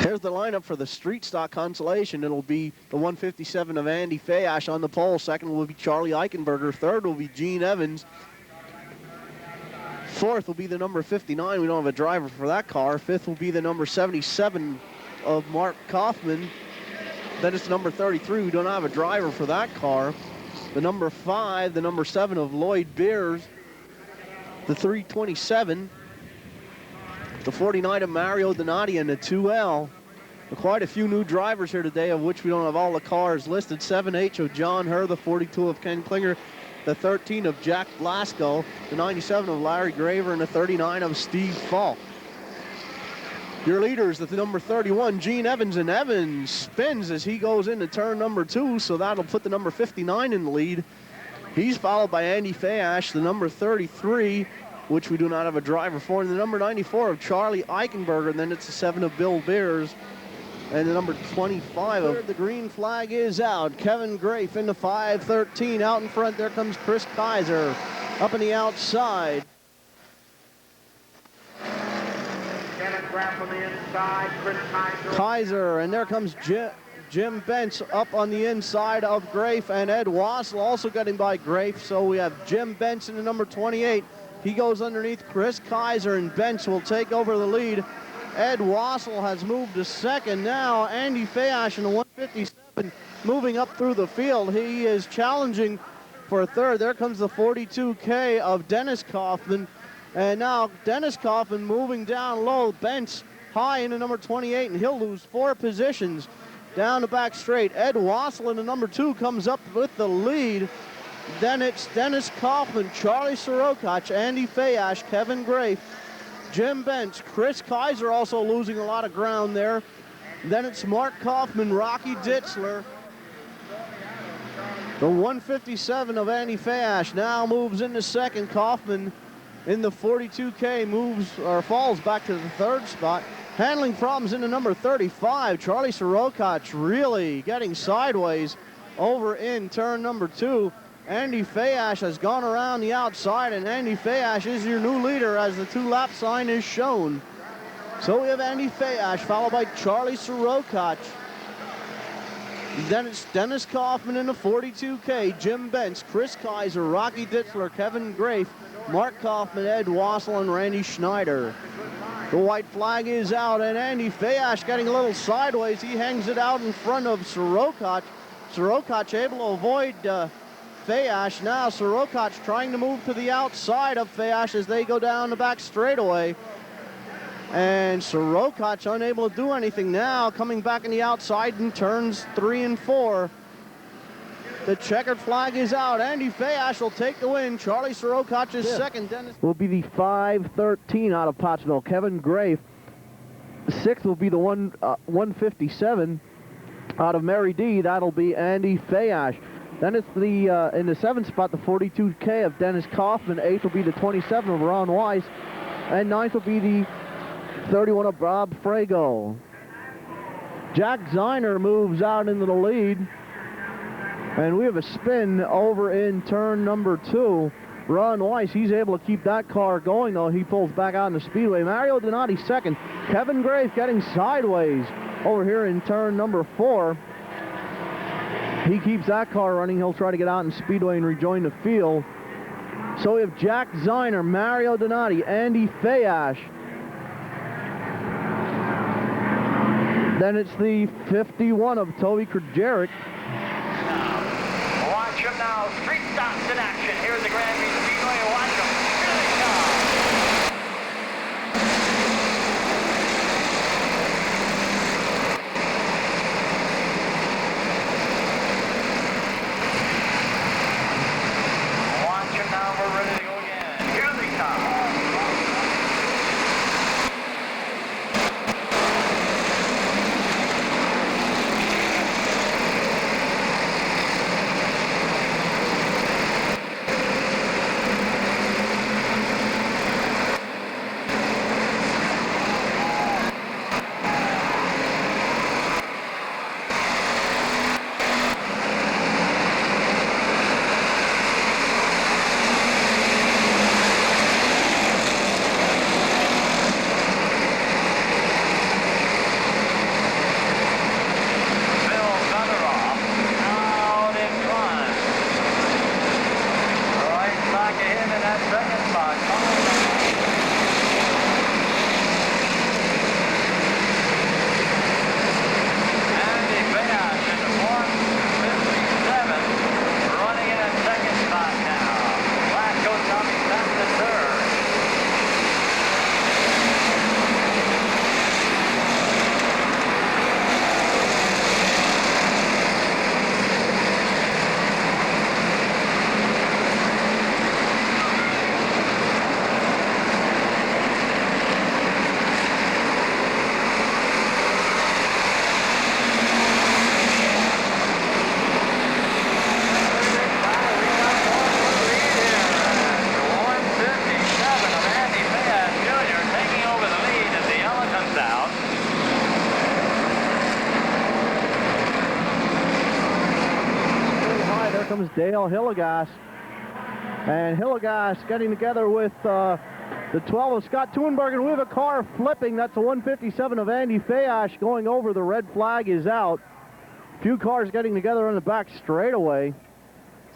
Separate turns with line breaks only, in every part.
There's the lineup for the street stock consolation. It'll be the 157 of Andy Fayash on the pole. Second will be Charlie Eichenberger. Third will be Gene Evans. Fourth will be the number 59. We don't have a driver for that car. Fifth will be the number 77 of Mark Kaufman. Then it's number 33. We don't have a driver for that car. The number 5, the number 7 of Lloyd Beers. The 327. The 49 of Mario Donati, and the 2L. Quite a few new drivers here today, of which we don't have all the cars listed. 7H of John Herr, the 42 of Ken Klinger, the 13 of Jack Blasco, the 97 of Larry Graver, and the 39 of Steve Falk. Your leaders at the number 31, Gene Evans, and Evans spins as he goes into turn number 2, so that'll put the number 59 in the lead. He's followed by Andy Fayash, the number 33, which we do not have a driver for, and the number 94 of Charlie Eichenberger, and then it's the 7 of Bill Beers, and the number 25 of the green flag is out. Kevin Grafe in the 513. Out in front, there comes Chris Kaiser up on the outside.
Kevin Grafe on the inside, Chris
Kaiser, and there comes Jim Bentz up on the inside of Grafe, and Ed Wassel also getting by Grafe, so we have Jim Bentz in the number 28. He goes underneath Chris Kaiser, and Bentz will take over the lead. Ed Wassel has moved to second. Now Andy Fayash in the 157 moving up through the field. He is challenging for third. There comes the 42K of Dennis Kaufman. And now Dennis Kaufman moving down low. Bentz high in the number 28, and he'll lose 4 positions down the back straight. Ed Wassel in the number 2 comes up with the lead. Then it's Dennis Kaufman, Charlie Sirokach, Andy Fayash, Kevin Grafe, Jim Bentz, Chris Kaiser also losing a lot of ground there. Then it's Mark Kaufman, Rocky Ditzler. The 157 of Andy Fayash now moves into second. Kaufman in the 42K moves or falls back to the third spot. Handling problems in the number 35. Charlie Sirokach really getting sideways over in turn number 2. Andy Fayash has gone around the outside, and Andy Fayash is your new leader as the 2-lap sign is shown. So we have Andy Fayash followed by Charlie Sirokach. Then it's Dennis Kaufman in the 42K, Jim Bentz, Chris Kaiser, Rocky Ditzler, Kevin Grafe, Mark Kaufman, Ed Wassel, and Randy Schneider. The white flag is out, and Andy Fayash getting a little sideways. He hangs it out in front of Sirokach. Sirokach able to avoid Fayash. Now Sirokach trying to move to the outside of Fayash as they go down the back straightaway. And Sirokach unable to do anything now, coming back in the outside in turns 3 and 4. The checkered flag is out. Andy Fayash will take the win. Charlie Sirokach is second. Dennis will be the 513 out of Pottsville. Kevin Grafe. Sixth will be the 157 out of Mary D. That'll be Andy Fayash. Then it's the in the 7th spot, the 42K of Dennis Kaufman. 8th will be the 27 of Ron Weiss. And 9th will be the 31 of Bob Frago. Jack Zeiner moves out into the lead. And we have a spin over in turn number 2. Ron Weiss, he's able to keep that car going, though. He pulls back out in the speedway. Mario Donati second. Kevin Grafe getting sideways over here in turn number 4. He keeps that car running. He'll try to get out in speedway and rejoin the field. So we have Jack Zeiner, Mario Donati, Andy Fayash. Then it's the 51 of Toby Krajeric.
Watch him now. Street stocks in action here at the Grand Prix Speedway. Watch him. Here they come. Watch him now. We're ready to go again. Here they come.
Dale Hillegas. And Hillegas getting together with the 12 of Scott Thunberg, and we have a car flipping. That's a 157 of Andy Fayash going over. The red flag is out. Few cars getting together on the back straightaway.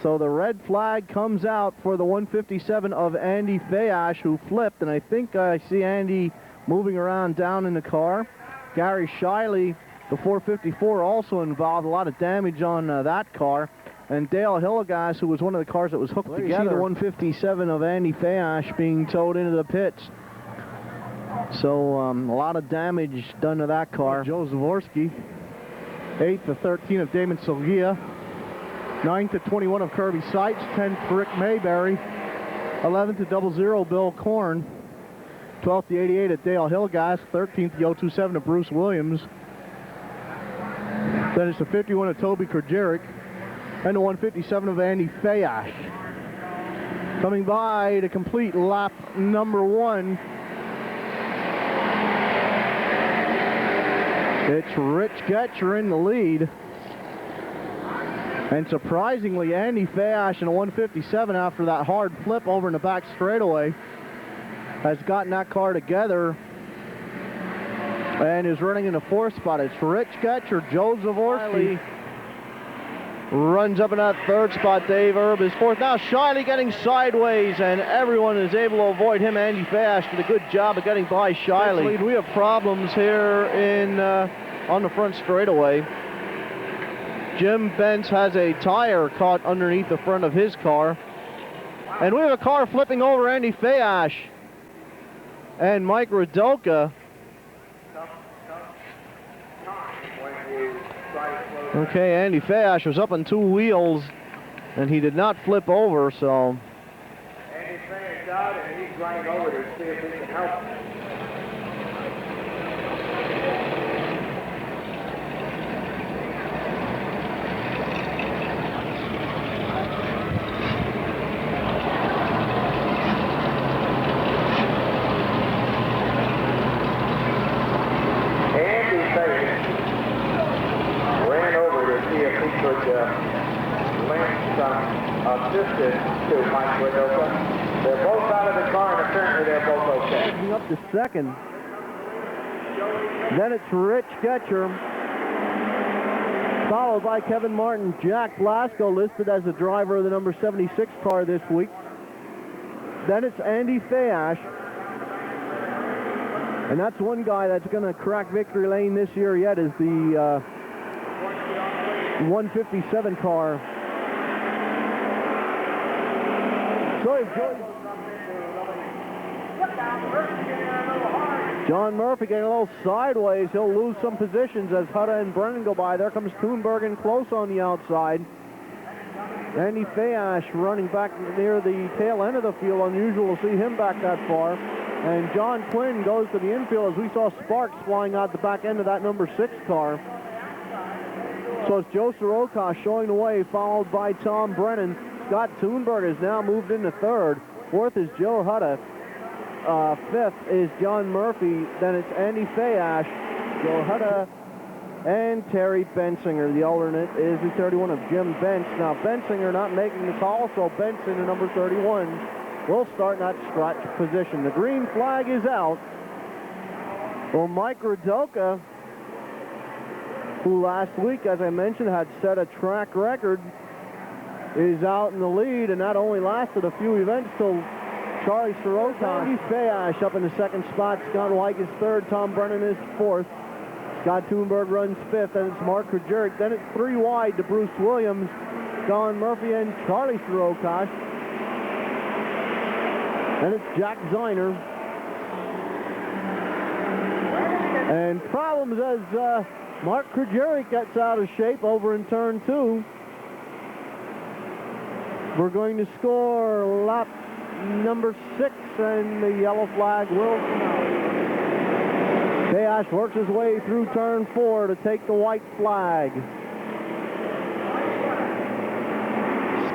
So the red flag comes out for the 157 of Andy Fayash, who flipped, and I think I see Andy moving around down in the car. Gary Shiley, the 454, also involved. A lot of damage on that car. And Dale Hillegas, who was one of the cars that was hooked together. You see the 157 of Andy Fayash being towed into the pits. So a lot of damage done to that car. Joe Zavorsky, 8th to 13 of Damon Silgia. 9th to 21 of Kirby Seitz, 10th for Rick Mayberry, 11th to 00 Bill Korn, 12th to 88 at Dale Hillegas, 13th to 027 of Bruce Williams. Then it's the 51 of Toby Krajeric, and the 157 of Andy Fayash. Coming by to complete lap number 1. It's Rich Getcher in the lead. And surprisingly, Andy Fayash in a 157 after that hard flip over in the back straightaway has gotten that car together and is running in the 4th spot. It's Rich Getcher. Joe Zavorsky runs up in that 3rd spot. Dave Erb is 4th. Now Shiley getting sideways, and everyone is able to avoid him. Andy Fayash did a good job of getting by Shiley. We have problems here in on the front straightaway. Jim Bentz has a tire caught underneath the front of his car. And we have a car flipping over Andy Fayash and Mike Rudoka. Okay, Andy Fayash was up on 2 wheels, and he did not flip over, so...
Andy Fayash out, and he's running over to see if he can help. Assisted to Mike Rudoka. They're both out of the car, and apparently they're both okay.
Up to 2nd. Then it's Rich Getcher, followed by Kevin Martin. Jack Blasco listed as the driver of the number 76 car this week. Then it's Andy Fayash. And that's one guy that's going to crack victory lane this year yet, is the 157 car. John Murphy getting a little sideways. He'll lose some positions as Hutta and Brennan go by. There comes Thunberg in close on the outside. Andy Fayash running back near the tail end of the field. Unusual to see him back that far. And John Quinn goes to the infield as we saw sparks flying out the back end of that number 6 car. So it's Joe Soroka showing the way, followed by Tom Brennan. Scott Thunberg has now moved into 3rd. 4th is Joe Hutta. 5th is John Murphy. Then it's Andy Fayash, Joe Hutta, and Terry Bensinger. The alternate is the 31 of Jim Bentz. Now Bensinger not making the call, so Benson, the number 31, will start in that stretch position. The green flag is out. Well, Mike Rudoka, who last week, as I mentioned, had set a track record, is out in the lead, and that only lasted a few events till Charlie Soroka. Andy Fayash up in the 2nd spot. Scott White is 3rd. Tom Brennan is 4th. Scott Thunberg runs 5th, and it's Mark Krajeric. Then it's 3 wide to Bruce Williams, Don Murphy, and Charlie Soroka. And it's Jack Ziner. And problems as Mark Krajeric gets out of shape over in turn 2. We're going to score lap number 6, and the yellow flag will come out. Fayash works his way through turn 4 to take the white flag.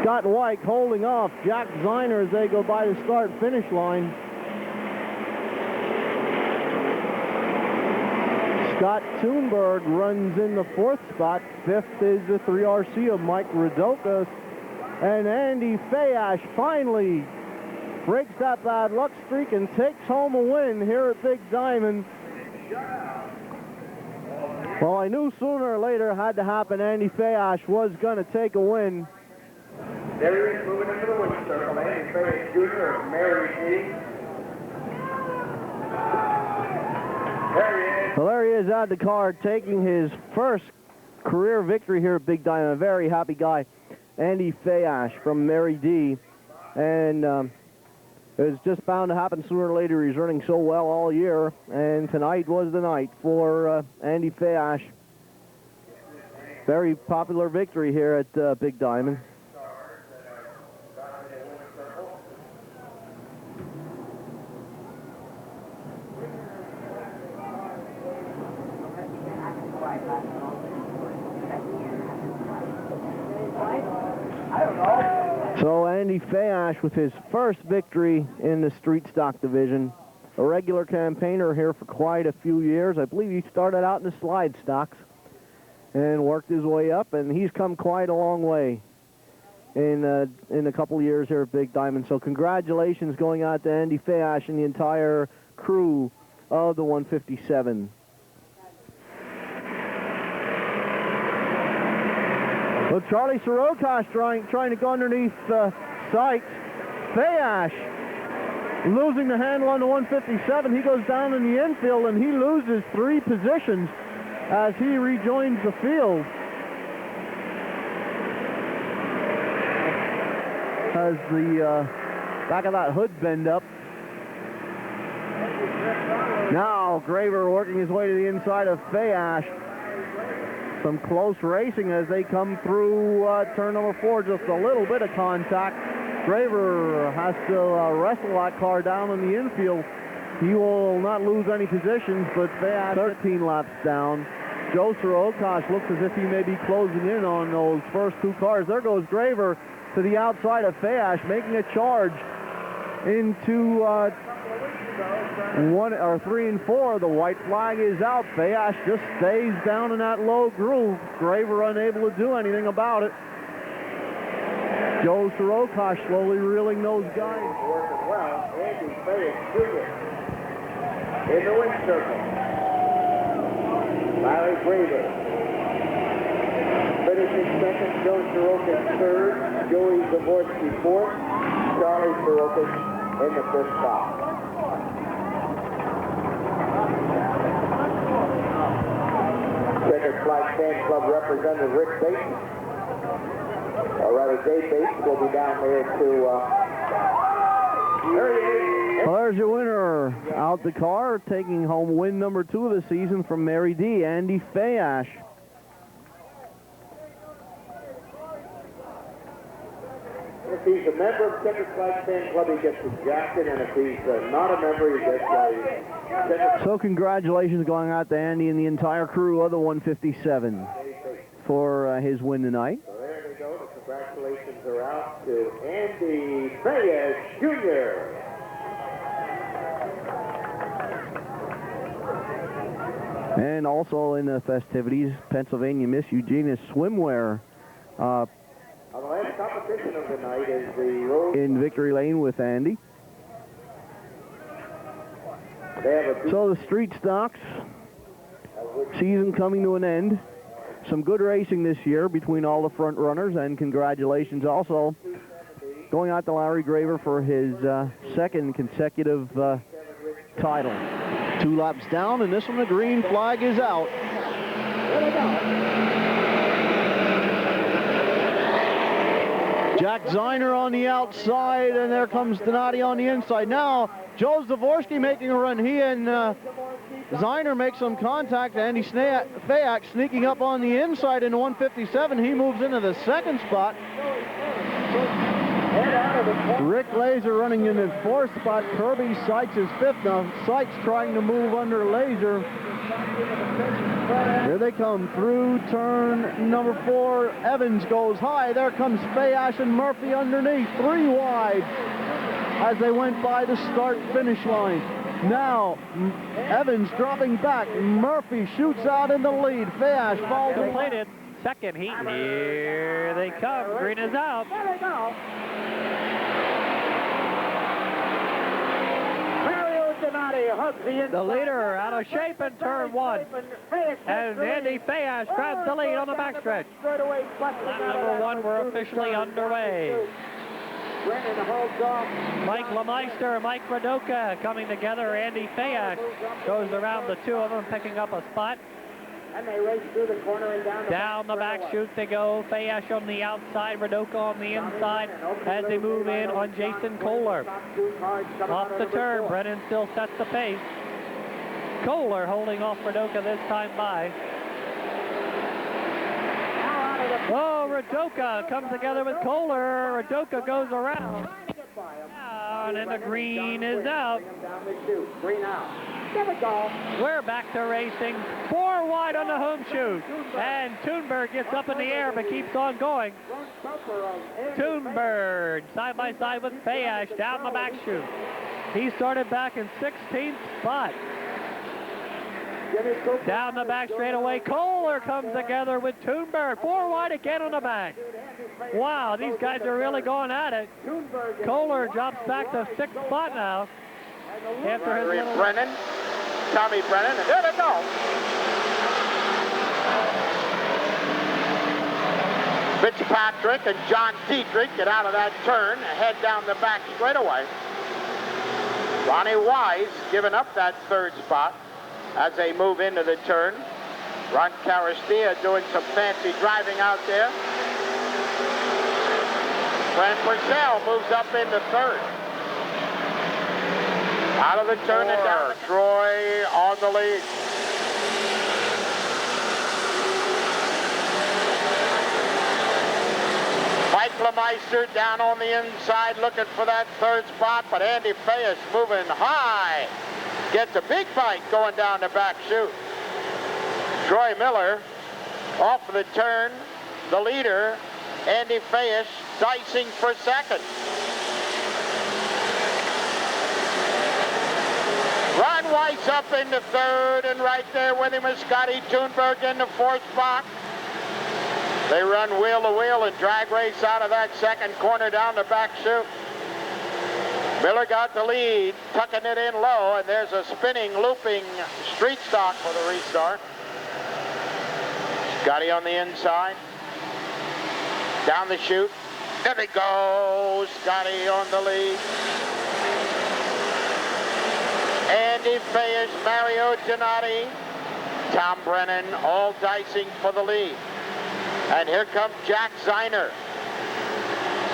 Scott White holding off Jack Ziner as they go by the start-finish line. Scott Thunberg runs in the 4th spot. 5th is the 3RC of Mike Rudoka. And Andy Fayash finally breaks that bad luck streak and takes home a win here at Big Diamond. Well, I knew sooner or later it had to happen. Andy Fayash was going to take a win.
There he is moving into the winning circle. Andy Fayash Jr. of Mary D. There he is.
Well, there he is at the card, taking his first career victory here at Big Diamond. A very happy guy, Andy Fayash from Mary D. And it was just bound to happen sooner or later. He's running so well all year, and tonight was the night for Andy Fayash. Very popular victory here at Big Diamond. So Andy Fayash with his first victory in the street stock division. A regular campaigner here for quite a few years. I believe he started out in the slide stocks and worked his way up, and he's come quite a long way in a couple of years here at Big Diamond. So congratulations going out to Andy Fayash and the entire crew of the 157. Well, Charlie Sorokosh trying to go underneath sights. Fayash losing the handle on the 157. He goes down in the infield, and he loses 3 positions as he rejoins the field. As the back of that hood bend up. Now Graver working his way to the inside of Fayash. Some close racing as they come through turn number 4. Just a little bit of contact. Graver has to wrestle that car down in the infield. He will not lose any positions, but Fayash 13 laps down. Joe Sorokosh looks as if he may be closing in on those first 2 cars. There goes Graver to the outside of Fayash, making a charge into 3 and 4. The white flag is out. Fayash just stays down in that low groove. Graver unable to do anything about it. Joe Sorokosh slowly reeling those guys.
Working well. Andy Fayash Jr. in the win circle. Larry Graver finishing second. Joe Sorokosh third. Joey Zaborski fourth. Charlie Sorokosh in the 5th spot. Checkered Flag Fan Club representative Rick Bates. Or rather, Dave Bates will be down there to... there he is.
Well, there's your winner out the car, taking home win number 2 of the season from Mary D, Andy Fayash.
If he's a member of Checkered Flag Fan Club, he gets a jacket, and if he's not a member, he gets a...
So congratulations going out to Andy and the entire crew of the 157 for his win tonight.
So there they go. The congratulations are out to Andy Fayash Jr.
And also in the festivities, Pennsylvania Miss Eugenia Swimwear
The last competition of the night is the road
in Victory Lane with Andy. So the street stocks season coming to an end. Some good racing this year between all the front runners, and congratulations also going out to Larry Graver for his second consecutive title. 2 laps down, and this one, the green flag is out. Jack Ziner on the outside, and there comes Donati on the inside. Now, Joe Zavorsky making a run. He and Ziner make some contact. Andy Fayash sneaking up on the inside in 157. He moves into the 2nd spot. Rick Laser running in his 4th spot. Kirby Seitz is 5th. Now, Seitz trying to move under Laser. Here they come through turn number 4. Evans goes high. There comes Fayash and Murphy underneath. 3 wide as they went by the start-finish line. Now, Evans dropping back. Murphy shoots out in the lead. Fayash falls.
Completed second heat. Here they come. Green is out.
There they go. Mario Donati hugs the inside.
The leader out of shape in turn one. And Andy Fayash grabs the lead on the backstretch. Lap number one, we're officially underway. Mike Lemeister, Mike Radoka coming together. Andy Fayash goes around the two of them, picking up a spot.
And they race through the corner and
down the back chute they go. Fayash on the outside, Radoka on the inside as they move in on Jason Kohler. Off the turn, Brennan still sets the pace. Kohler holding off Radoka this time by. Oh, Radoka comes together with Kohler. Radoka goes around. And the green is out.
Green out. There we go.
We're back to racing. 4 wide on the home chute. And Thunberg gets up in the air but keeps on going. Thunberg side by side with Fayash down the back chute. He started back in 16th spot. Down the back straightaway, Kohler comes together with Thunberg. 4 wide again on the back. Wow, these guys are really going at it. Kohler drops back to 6th spot now. After his little...
Brennan, Tommy Brennan, and there they go. Fitzpatrick and John Dietrich get out of that turn and head down the back straightaway. Ronnie Wise giving up that 3rd spot as they move into the turn. Ron Carastia doing some fancy driving out there. Brent Purcell moves up into 3rd. Out of the turn and down. Troy on the lead. Mike Lemeister down on the inside looking for that 3rd spot, but Andy Fayash moving high. Gets a big bite going down the back chute. Troy Miller off of the turn, the leader, Andy Fayash dicing for 2nd. Ron Weiss up into 3rd, and right there with him is Scotty Thunberg in the 4th spot. They run wheel to wheel and drag race out of that 2nd corner down the back chute. Miller got the lead, tucking it in low, and there's a spinning, looping street stock for the restart. Scotty on the inside. Down the chute. There we go. Scotty on the lead. Andy Fayash, Mario Donati, Tom Brennan, all dicing for the lead. And here comes Jack Zeiner.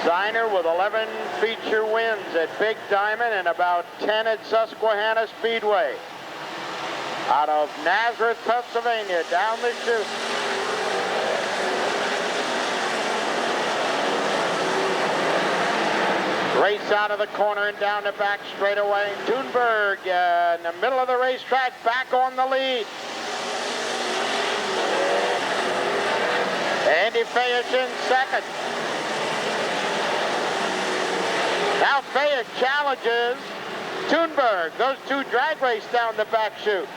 Zeiner with 11 feature wins at Big Diamond and about 10 at Susquehanna Speedway. Out of Nazareth, Pennsylvania, down the chute. Race out of the corner and down the back straightaway. Thunberg in the middle of the racetrack, back on the lead. Andy Fayash in 2nd. Now Fayash challenges Thunberg. Those two drag race down the back chute.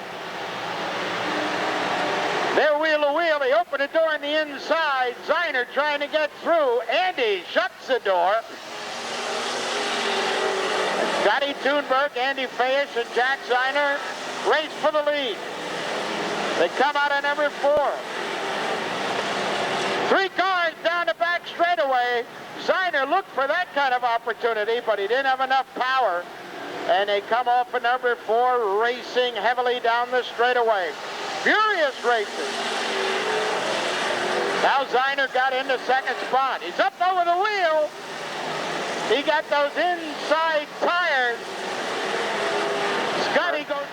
They're wheel to wheel. They open the door on the inside. Zeiner trying to get through. Andy shuts the door. Scotty Thunberg, Andy Fayash, and Jack Zeiner race for the lead. They come out of number 4. 3 cars down the back straightaway. Zeiner looked for that kind of opportunity, but he didn't have enough power. And they come off of number 4, racing heavily down the straightaway. Furious races. Now Zeiner got into 2nd spot. He's up over the wheel. He got those inside tires. Scotty goes.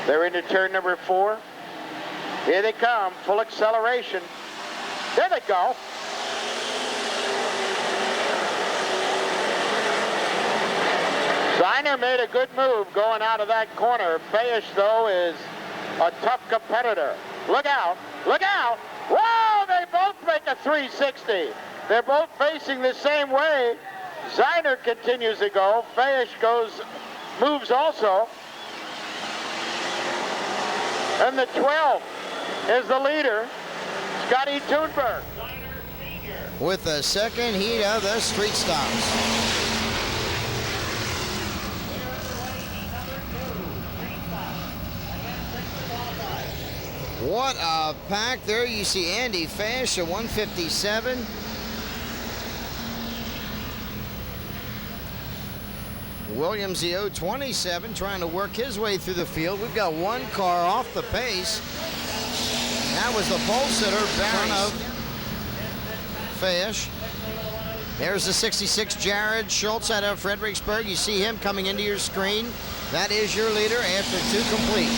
They're into turn number 4. Here they come, full acceleration. There they go. Zeiner made a good move going out of that corner. Fayash, though, is a tough competitor. Look out, look out. Whoa, they both make a 360. They're both facing the same way. Zeiner continues to go. Fayash moves also. And the 12 is the leader. Scotty Thunberg.
With the second heat of the street stops. What a pack there. You see Andy Fayash at 157. Williams, the 027, trying to work his way through the field. We've got one car off the pace. That was the pole sitter, Baron of Fayash. There's the 66, Jared Schultz out of Fredericksburg. You see him coming into your screen. That is your leader after 2 complete.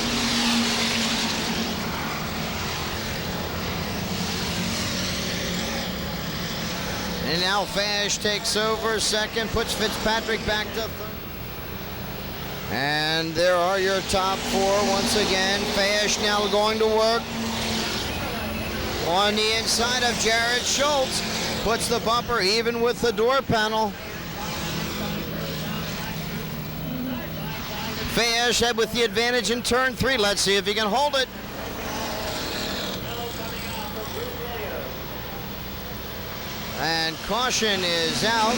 And now Fayash takes over second, puts Fitzpatrick back to third. And there are your top 4 once again. Fayash now going to work on the inside of Jared Schultz. Puts the bumper even with the door panel. Fayash head with the advantage in turn 3. Let's see if he can hold it. And caution is out.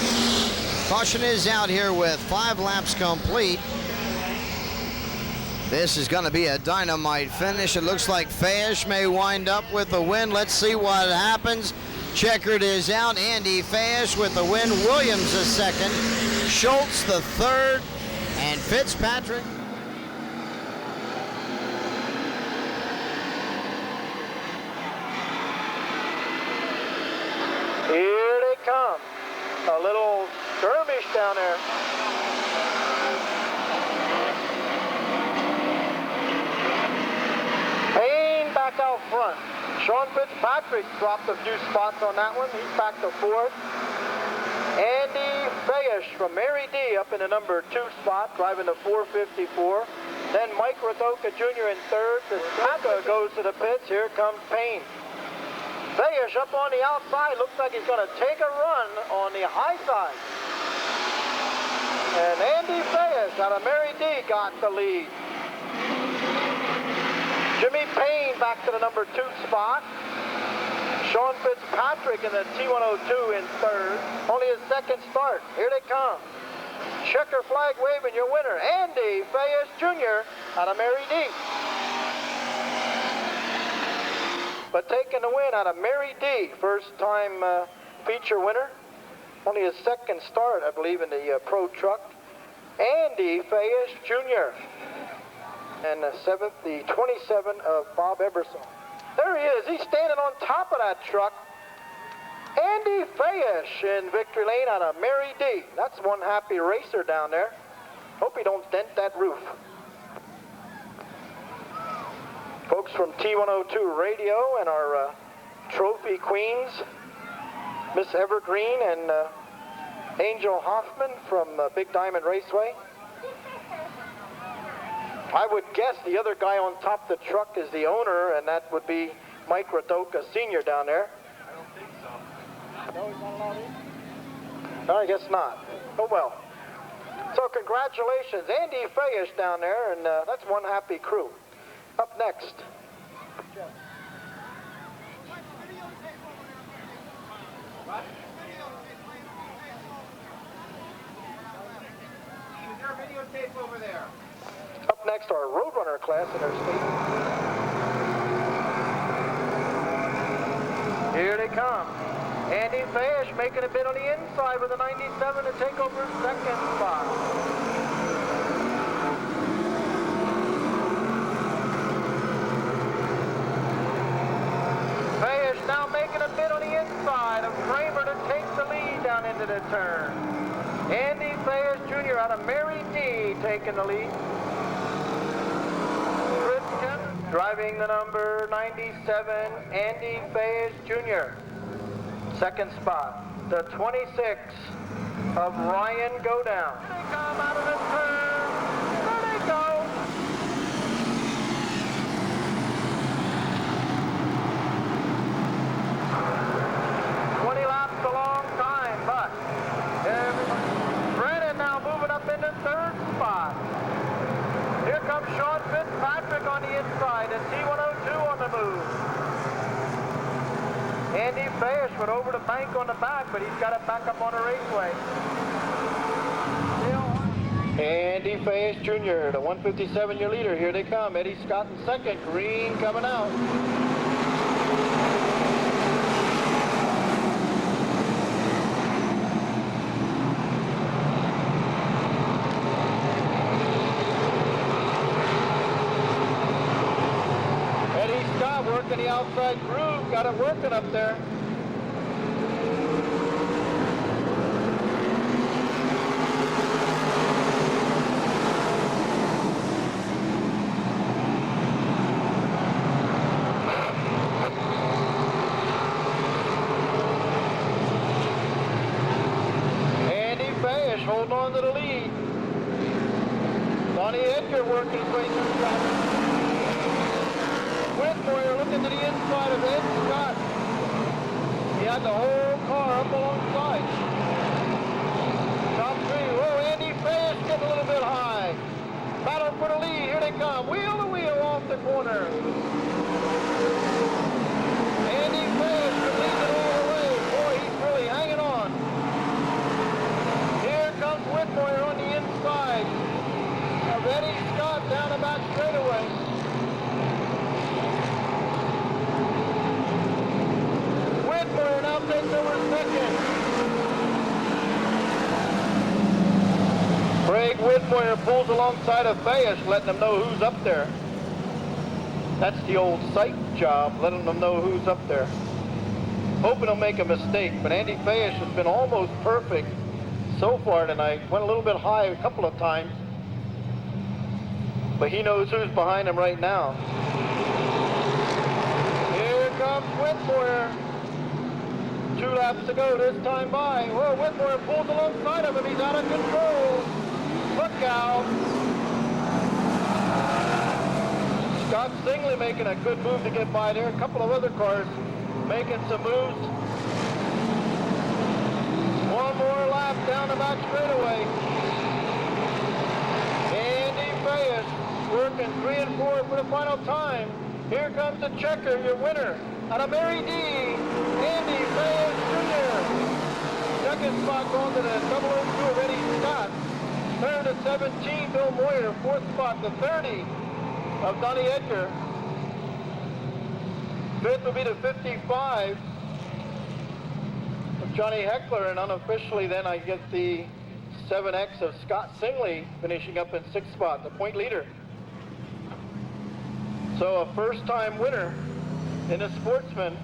Caution is out here with 5 laps complete. This is going to be a dynamite finish. It looks like Fayash may wind up with the win. Let's see what happens. Checkered is out. Andy Fayash with the win. Williams the second. Schultz the third. And Fitzpatrick.
Here they come. A little skirmish down there. Payne back out front. Sean Fitzpatrick dropped a few spots on that one. He's back to 4th. Andy Fayash from Mary D up in the number 2 spot, driving the 454. Then Mike Rathoka Jr. in 3rd. Fitzpatrick goes to the pits. Here comes Payne. Fayash up on the outside. Looks like he's going to take a run on the high side. And Andy Fayash out of Mary D got the lead. Jimmy Payne back to the number 2 spot. Sean Fitzpatrick in the T102 in 3rd. Only his 2nd start. Here they come. Checker flag waving, your winner, Andy Fayash Jr. out of Mary D. But taking the win out of Mary D. First time feature winner. Only his 2nd start, I believe, in the pro truck. Andy Fayash Jr. And the 7th, the 27 of Bob Eberson. There he is. He's standing on top of that truck. Andy Fayash in victory lane out of Mary D. That's one happy racer down there. Hope he don't dent that roof. Folks from T102 Radio and our trophy queens, Miss Evergreen and Angel Hoffman from Big Diamond Raceway. I would guess the other guy on top of the truck is the owner, and that would be Mike Rathoka Sr. down there.
I don't think so.
No, he's not allowed in? No, I guess not. Oh, well. So congratulations, Andy Fayash down there, and that's one happy crew. Up next. Up next, our Roadrunner class in our state. Here they come. Andy Fayash making a bid on the inside with a 97 to take over 2nd spot. Fayash now making a bid on the inside of Kramer to take the lead down into the turn. Andy Fayash Jr. out of Mary D taking the lead. Chris Kemp driving the number 97, Andy Fayash Jr. 2nd spot. The 26 of Ryan Godown. Here they come out of the turn. There they go. Laps a long time, but Brennan now moving up into 3rd spot. Here comes Sean Fitzpatrick on the inside and T102 on the move. Andy Fayash went over the bank on the back, but he's got it back up on the raceway. Andy Fayash Jr., the 157-year leader. Here they come. Eddie Scott in second. Green coming out. Eddie Scott working the outside groove. Got it working up there. Holding on to the lead. Donnie Edgar working his way through the traffic. Whitmore looking to the inside of Ed Scott. He had the whole car up alongside. Top three. Whoa, Andy Fayash getting a little bit high. Battle for the lead. Here they come. Wheel to wheel off the corner. Andy Fayash leads it all the way. Boy, he's really hanging on. Whitmore on the inside of Eddie Scott down the back straightaway. Whitmore now takes over second. Craig Whitmore pulls alongside of Fayash, letting them know who's up there. That's the old sight job, letting them know who's up there. Hoping he'll make a mistake, but Andy Fayash has been almost perfect so far tonight. Went a little bit high a couple of times, but he knows who's behind him right now. Here comes Whitmore. 2 laps to go this time by. Whoa, Whitmore pulls alongside of him. He's out of control. Look out. Scott Singley making a good move to get by there. A couple of other cars making some moves. One more lap down the back straightaway. Andy Fayash working 3 and 4 for the final time. Here comes the checker, your winner. Out of Mary D, Andy Fayash Jr. Second spot going to the 002 of Eddie Scott. Third to 17, Bill Moyer. Fourth spot, the 30 of Donnie Edgar. Fifth will be the 55 of Johnny Heckler, and unofficially then I get the 7X of Scott Singley finishing up in 6th spot, the point leader. So a first-time winner in the Sportsman,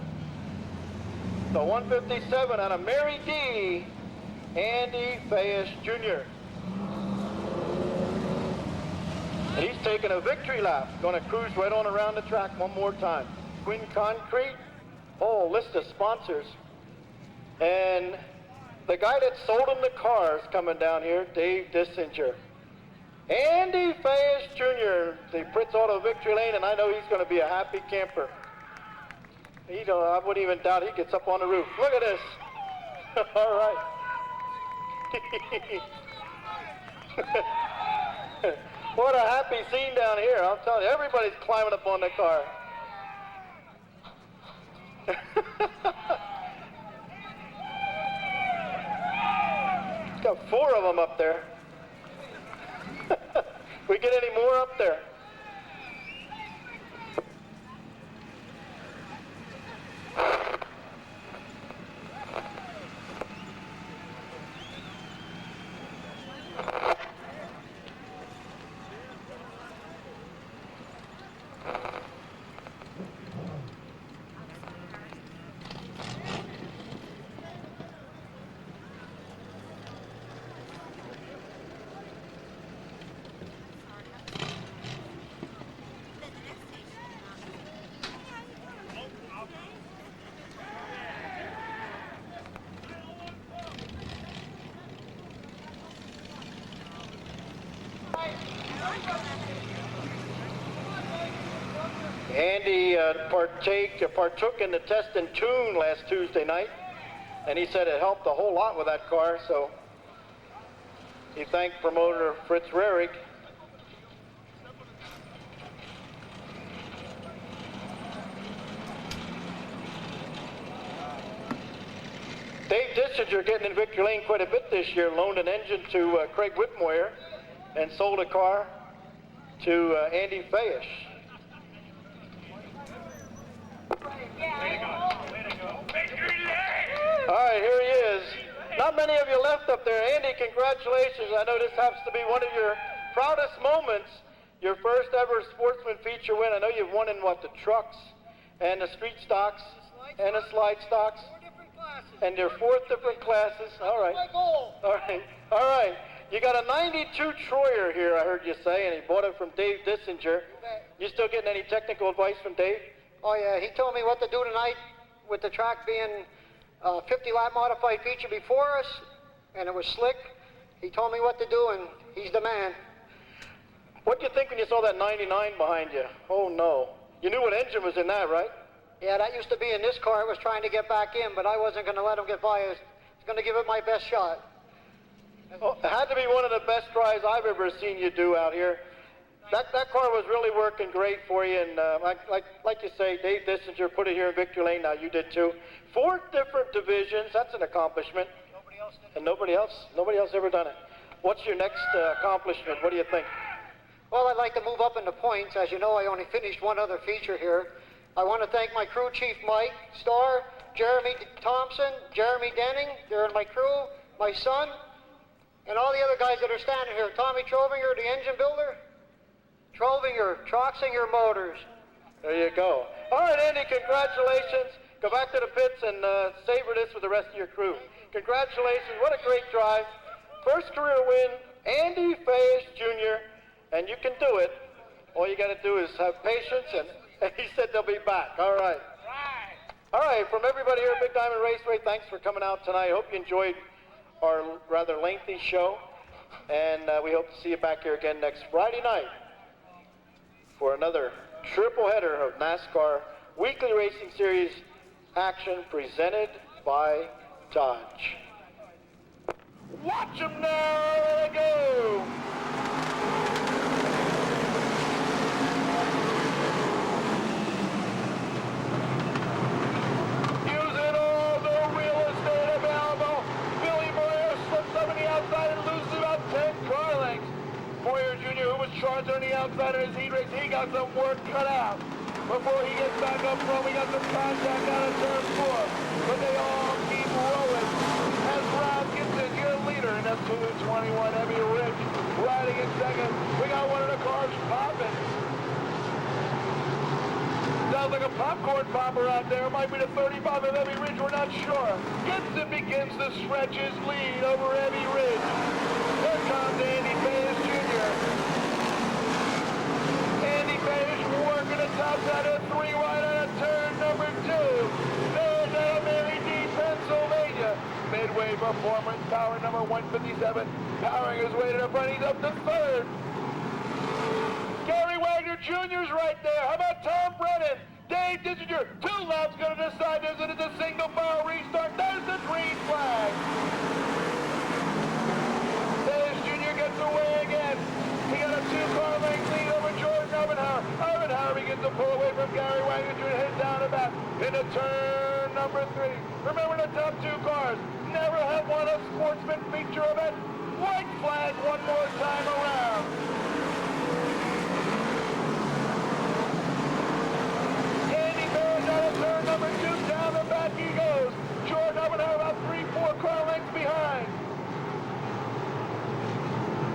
the 157 out of Mary D, Andy Fayash Jr. And he's taking a victory lap, going to cruise right on around the track one more time. Quinn Concrete, whole list of sponsors. And the guy that sold him the cars coming down here, Dave Dissinger. Andy Fayash Jr., the Pritz Auto Victory Lane, and I know he's going to be a happy camper. I wouldn't even doubt he gets up on the roof. Look at this. All right. What a happy scene down here. I'm telling you, everybody's climbing up on the car. Got 4 of them up there. We get any more up there? Andy partook in the test and tune last Tuesday night, and he said it helped a whole lot with that car, so he thanked promoter Fritz Rehrig. Dave Dissinger getting in victory lane quite a bit this year, loaned an engine to Craig Whitmoyer and sold a car to Andy Fayash. All right, here he is. Not many of you left up there. Andy, congratulations. I know this happens to be one of your proudest moments, your first ever Sportsman feature win. I know you've won in what, the trucks and the street stocks and the slide stocks. And your 4 different classes. All right. All right. All right. You got a 92 Troyer here, I heard you say, and he bought it from Dave Dissinger. You still getting any technical advice from Dave?
Oh yeah, he told me what to do tonight with the track being 50-lap modified feature before us, and it was slick. He told me what to do, and he's the man.
What did you think when you saw that 99 behind you? Oh no. You knew what engine was in that, right?
Yeah, that used to be in this car. I was trying to get back in, but I wasn't going to let him get by. I was going to give it my best shot.
Oh, it had to be one of the best tries I've ever seen you do out here. That car was really working great for you, and like you say, Dave Dissinger put it here in victory lane. Now you did too. 4 different divisions. That's an accomplishment.
Nobody else did it.
And nobody else ever done it. What's your next accomplishment? What do you think?
Well, I'd like to move up in the points. As you know, I only finished one other feature here. I want to thank my crew chief, Mike Starr, Jeremy Thompson, Jeremy Denning. They're in my crew, my son, and all the other guys that are standing here. Tommy Trovinger, the engine builder. Trovinger, Troxinger Motors.
There you go. All right, Andy, congratulations. Go back to the pits and savor this with the rest of your crew. Congratulations. What a great drive. First career win, Andy Fayash Jr., and you can do it. All you got to do is have patience, and he said they'll be back. All right. All right, from everybody here at Big Diamond Raceway, thanks for coming out tonight. I hope you enjoyed our rather lengthy show, and we hope to see you back here again next Friday night for another triple header of NASCAR Weekly Racing Series action presented by Dodge. Watch them now, there they go! Using all the real estate available, Billy Moyer slips up on the outside and loses about 10 car lengths. Moyer Jr., who was charged on the outside of his heat race, he got some work cut out. Before he gets back up front, we got some contact out of turn 4. But they all keep rolling. As Rob Gibson, your leader in that 221 Heavy Ridge, riding in second. We got one of the cars popping. Sounds like a popcorn popper out there. It might be the 35 of Heavy Ridge, we're not sure. Gibson begins to stretch his lead over Heavy Ridge. Here comes Andy Fayash Jr. Andy Fayash working the top side of 3 wide out of turn number 2. There's out of Mary D, Pennsylvania. Midway Performance, power number 157, powering his way to the front. He's up to 3rd. Gary Wagner Jr.'s right there. How about Tom Brennan? Dave Dissinger, 2 laps going to decide this. It is a single barrel restart. There's the green flag. Fayash Jr. gets away again. He got a 2-car length lead over Jordan Oppenhauer. Oppenhauer begins to pull away from Gary Wagner Jr. Head down and back into turn number 3. Remember the top 2 cars. Never have won a Sportsman feature event. White flag one more time around. Andy Fayash out of turn number 2. Down the back he goes. Jordan Oppenhauer about 3-4 car lengths behind.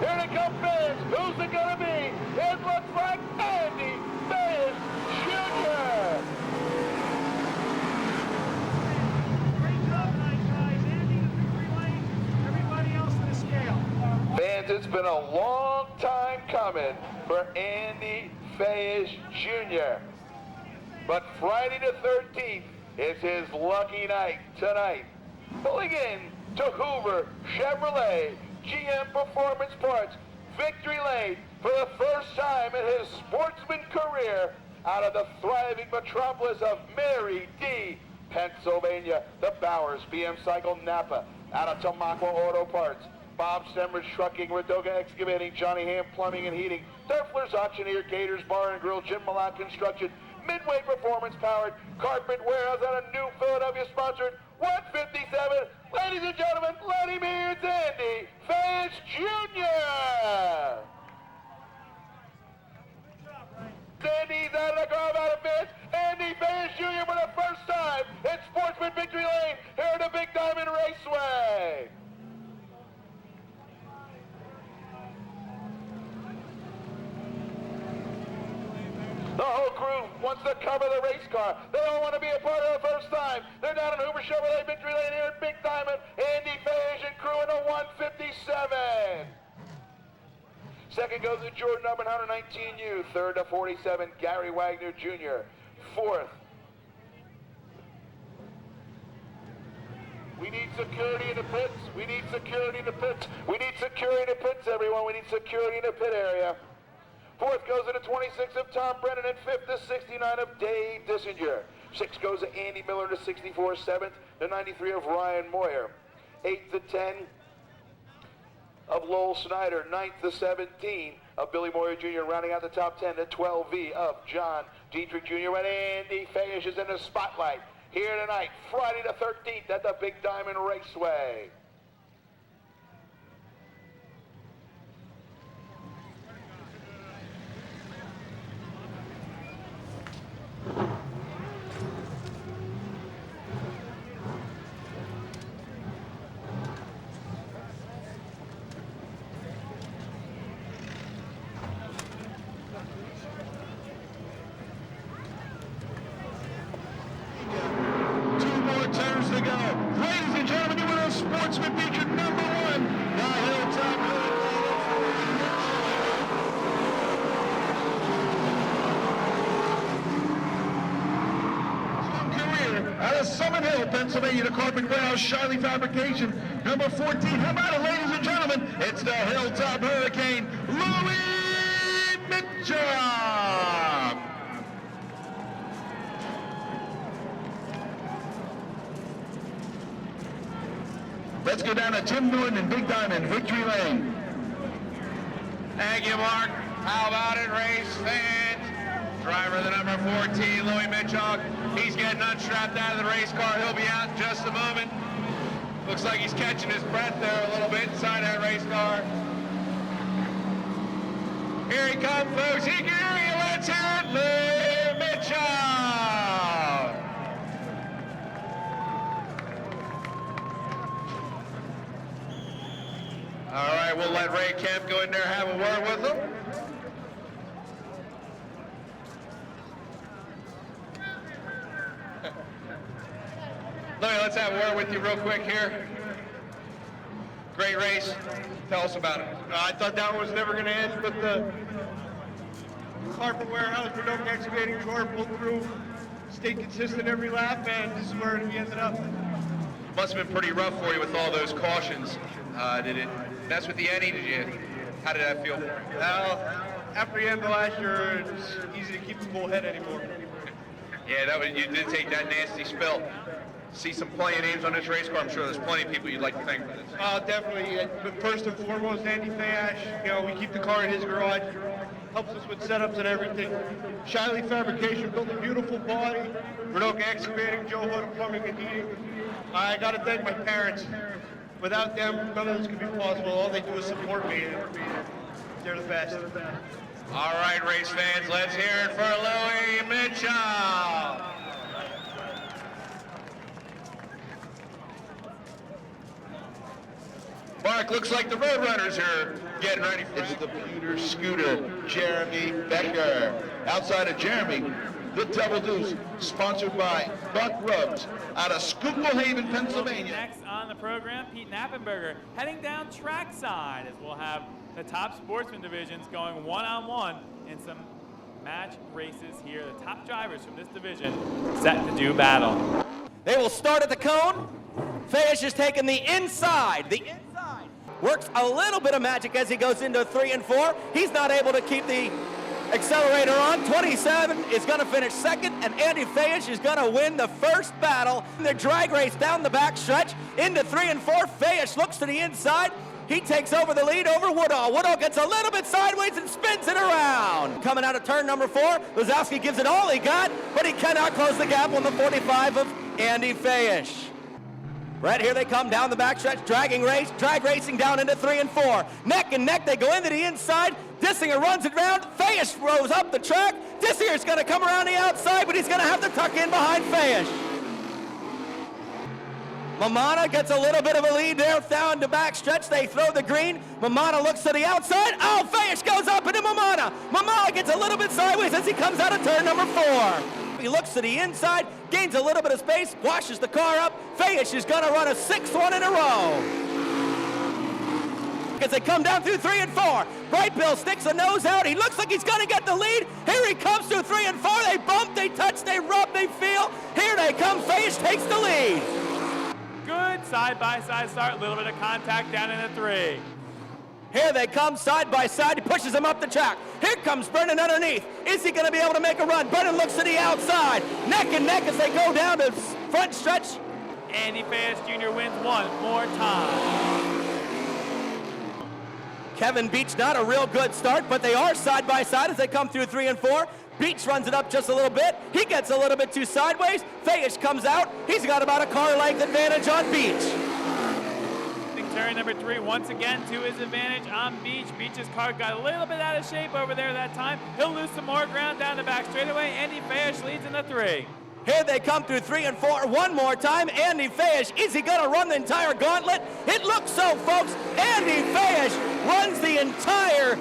Here they come fans. Who's it going to be? It looks like Andy Fayash Jr.
Great job tonight, guys. Andy, the victory lane. Everybody else in the scale.
Fans, it's been a long time coming for Andy Fayash Jr. But Friday the 13th is his lucky night tonight. Pulling in to Hoover Chevrolet GM Performance Parts victory lane for the first time in his Sportsman career out of the thriving metropolis of Mary D, Pennsylvania. The Bowers BM Cycle Napa out of Tamaqua Auto Parts. Bob Stemmer's Trucking, Radoga Excavating, Johnny Ham Plumbing and Heating, Derfler's Auctioneer, Gators Bar and Grill, Jim Malott Construction,
Midway Performance-powered carpet warehouse out of New Philadelphia-sponsored 157. Ladies and gentlemen, let him hear it's Andy Fayash Jr. Andy's out of the car about a bit. Andy Fayash Jr. for the first time in Sportsman Victory Lane here at the Big Diamond Raceway. The whole crew wants to cover the race car. They all want to be a part of the first time. They're down in Hoover Chevrolet Victory Lane here at Big Diamond. Andy Fayash and crew in the 157. Second goes to Jordan Oppenheimer, 19U. Third to 47, Gary Wagner Jr. Fourth. We need security in the pits. We need security in the pits. We need security in the pits, everyone. We need security in the pit area. Fourth goes to the 26 of Tom Brennan, and fifth to 69 of Dave Dissinger. Sixth goes to Andy Miller to 64, seventh to 93 of Ryan Moyer. Eighth to 10 of Lowell Snyder, 9th to 17 of Billy Moyer Jr., rounding out the top 10 to 12V of John Dietrich Jr. And Andy Fayash is in the spotlight here tonight, Friday the 13th at the Big Diamond Raceway. Sportsman featured number one, the Hilltop career out of Summit Hill, Pennsylvania, the carpet warehouse, Shiley Fabrication, number 14. How about it, ladies and gentlemen? It's the Hilltop Hurricane, Louis Mitchell. Let's go down to Tim Newton in Big Diamond, Victory Lane.
Thank you, Mark. How about it, race fans? Driver the number 14, Louis Mitchell. He's getting unstrapped out of the race car. He'll be out in just a moment. Looks like he's catching his breath there a little bit inside that race car. Here he comes, folks. He can hear you. Let's hear it, Louis Mitchell. All right, we'll let Ray Kemp go in there and have a word with him. Louis, let's have a word with you real quick here. Great race. Tell us about it.
I thought that was never going to end, but the carpet warehouse, Reupload excavating car pulled through, stayed consistent every lap, and this is where we ended up.
Must have been pretty rough for you with all those cautions. Did it mess with the Eddie? How did that feel?
Well, after the end of last year, it's easy to keep a cool head anymore.
Yeah, you did take that nasty spill. See some plenty of names on this race car. I'm sure there's plenty of people you'd like to thank for this.
Definitely. But first and foremost, Andy Fayash. You know, we keep the car in his garage. Helps us with setups and everything. Shiley Fabrication built a beautiful body. Reupload excavating, Joe Hood plumbing and heating. I got to thank my parents. Without them, none of this could be possible. All they do is support me, and they're the best.
All right, race fans, let's hear it for Louis Mitchell. Mark, looks like the Roadrunners are getting ready for
It's the Peter Scooter, Jeremy Becker. Outside of Jeremy, the Double Deuce, sponsored by Buck Rubs out of Schuylkill Haven, Pennsylvania.
Next on the program, Pete Knappenberger heading down trackside as we'll have the top sportsman divisions going one-on-one in some match races here. The top drivers from this division set to do battle.
They will start at the cone. Fayash is taking the inside. The inside works a little bit of magic as he goes into 3 and 4. He's not able to keep the accelerator on. 27 is going to finish second, and Andy Fayash is going to win the first battle. The drag race down the back stretch into 3 and 4. Fayash looks to the inside. He takes over the lead over Woodall. Woodall gets a little bit sideways and spins it around. Coming out of turn number 4, Lazowski gives it all he got, but he cannot close the gap on the 45 of Andy Fayash. Right here they come down the backstretch, drag racing down into 3 and 4. Neck and neck, they go into the inside. Dissinger runs it round. Fayash rolls up the track. Dissinger's going to come around the outside, but he's going to have to tuck in behind Fayash. Mamana gets a little bit of a lead there down the backstretch. They throw the green. Mamana looks to the outside. Oh, Fayash goes up into Mamana. Mamana gets a little bit sideways as he comes out of turn number 4. He looks to the inside, gains a little bit of space, washes the car up. Fayash is going to run a 6th one in a row. As they come down through 3 and 4. Bright Bill sticks a nose out. He looks like he's going to get the lead. Here he comes through 3 and 4. They bump, they touch, they rub, they feel. Here they come. Fayash takes the lead.
Good side-by-side start, a little bit of contact down in the 3.
Here they come side by side. He pushes him up the track. Here comes Brennan underneath. Is he going to be able to make a run? Brennan looks to the outside. Neck and neck as they go down the front stretch.
Andy Fayash Jr. wins one more time.
Kevin Beach, not a real good start, but they are side by side as they come through 3 and 4. Beach runs it up just a little bit. He gets a little bit too sideways. Fayash comes out. He's got about a car length advantage on Beach.
Turn number 3 once again to his advantage on Beach. Beach's car got a little bit out of shape over there that time. He'll lose some more ground down the back straightaway. Andy Fayash leads in the 3.
Here they come through 3 and 4 one more time. Andy Fayash, is he going to run the entire gauntlet? It looks so, folks. Andy Fayash runs the entire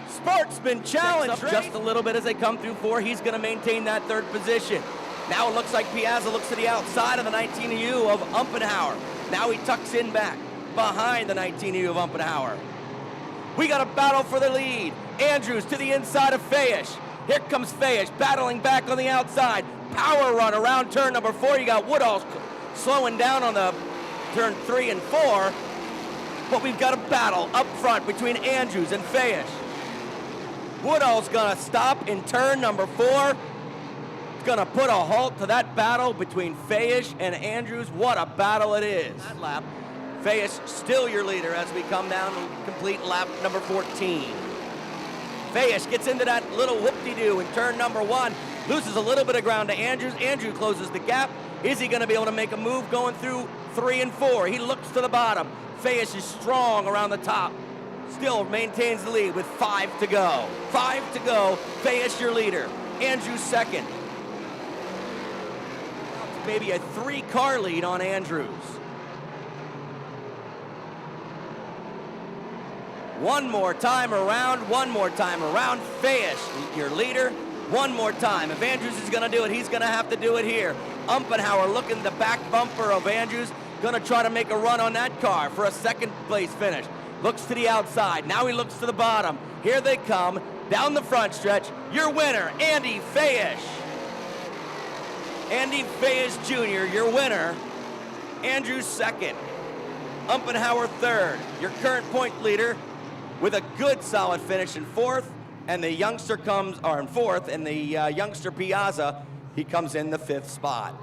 Sportsman Challenge. Just a little bit as they come through 4. He's going to maintain that 3rd position. Now it looks like Piazza looks to the outside of the 19U of Umpenhauer. Now he tucks in back behind the 19U of Umpenhauer. We got a battle for the lead. Andrews to the inside of Fayash. Here comes Fayash battling back on the outside. Power run around turn number 4. You got Woodall slowing down on the turn 3 and 4. But we've got a battle up front between Andrews and Fayash. Woodall's gonna stop in turn number 4. It's gonna put a halt to that battle between Fayash and Andrews. What a battle it is. That lap, Fayash still your leader as we come down and complete lap number 14. Fayash gets into that little whoop-de-doo in turn number 1, loses a little bit of ground to Andrews. Andrew closes the gap. Is he gonna be able to make a move going through 3 and 4? He looks to the bottom. Fayash is strong around the top. Still maintains the lead with 5 to go. 5 to go, Fayash your leader. Andrews second. Maybe a 3-car lead on Andrews. One more time around, Fayash, your leader, one more time. If Andrews is gonna do it, he's gonna have to do it here. Umpenhauer looking the back bumper of Andrews, gonna try to make a run on that car for a 2nd place finish. Looks to the outside, now he looks to the bottom. Here they come, down the front stretch. Your winner, Andy Fayash. Andy Fayash Jr., your winner. Andrews second. Umpenhauer third. Your current point leader with a good solid finish in 4th. And the youngster comes, or in 4th, and the youngster Piazza, he comes in the 5th spot.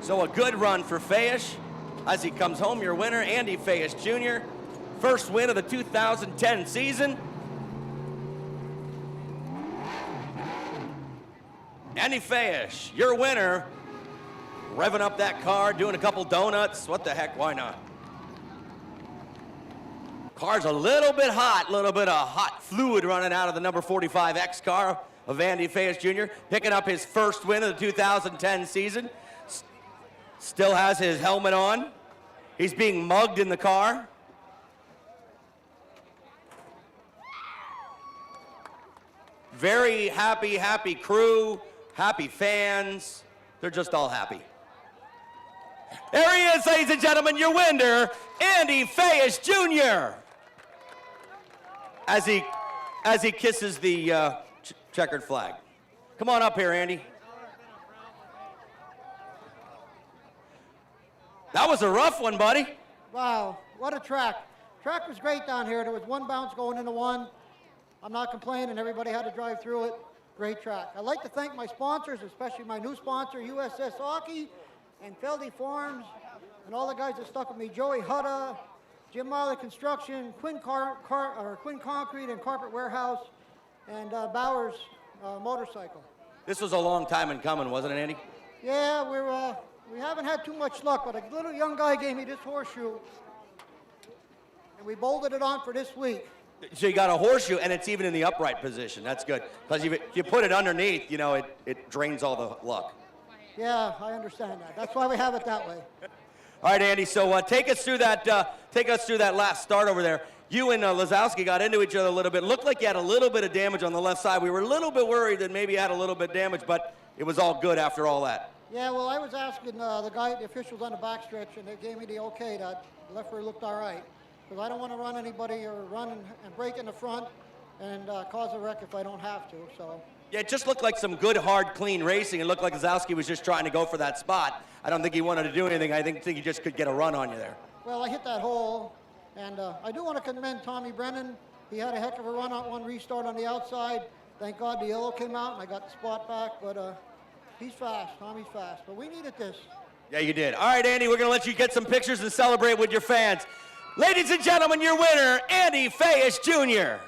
So a good run for Fayash as he comes home, your winner, Andy Fayash Jr. First win of the 2010 season. Andy Fayash, your winner, revving up that car, doing a couple donuts. What the heck, why not? Car's a little bit hot, little bit of hot fluid running out of the number 45X car of Andy Fayash Jr., picking up his first win of the 2010 season. Still has his helmet on. He's being mugged in the car. Very happy crew. Happy fans. They're just all happy. There he is, ladies and gentlemen, your winner, Andy Fayash Jr. As he kisses the checkered flag. Come on up here, Andy. That was a rough one, buddy.
Wow, what a track. Track was great down here. There was one bounce going into one. I'm not complaining. Everybody had to drive through it. Great track. I'd like to thank my sponsors, especially my new sponsor, USS Hockey, and Feldy Farms, and all the guys that stuck with me, Joey Hutta, Jim Miley Construction, Quinn Concrete and Carpet Warehouse, and Bowers Motorcycle.
This was a long time in coming, wasn't it, Andy?
Yeah, we haven't had too much luck, but a little young guy gave me this horseshoe, and we bolted it on for this week.
So you got a horseshoe, and it's even in the upright position. That's good. Because if you put it underneath, you know, it drains all the luck.
Yeah, I understand that. That's why we have it that way.
All right, Andy, so take us through that last start over there. You and Lazowski got into each other a little bit. Looked like you had a little bit of damage on the left side. We were a little bit worried that maybe you had a little bit of damage, but it was all good after all that.
Yeah, well, I was asking the officials on the backstretch, and they gave me the okay that the left rear looked all right. Because I don't want to run anybody or run and break in the front and cause a wreck if I don't have to. So.
Yeah, it just looked like some good, hard, clean racing. It looked like Lazowski was just trying to go for that spot. I don't think he wanted to do anything. I think he just could get a run on you there.
Well, I hit that hole, and I do want to commend Tommy Brennan. He had a heck of a run on one restart on the outside. Thank God the yellow came out, and I got the spot back. But he's fast. Tommy's fast. But we needed this.
Yeah, you did. All right, Andy, we're going to let you get some pictures and celebrate with your fans. Ladies and gentlemen, your winner, Andy Fayash Jr.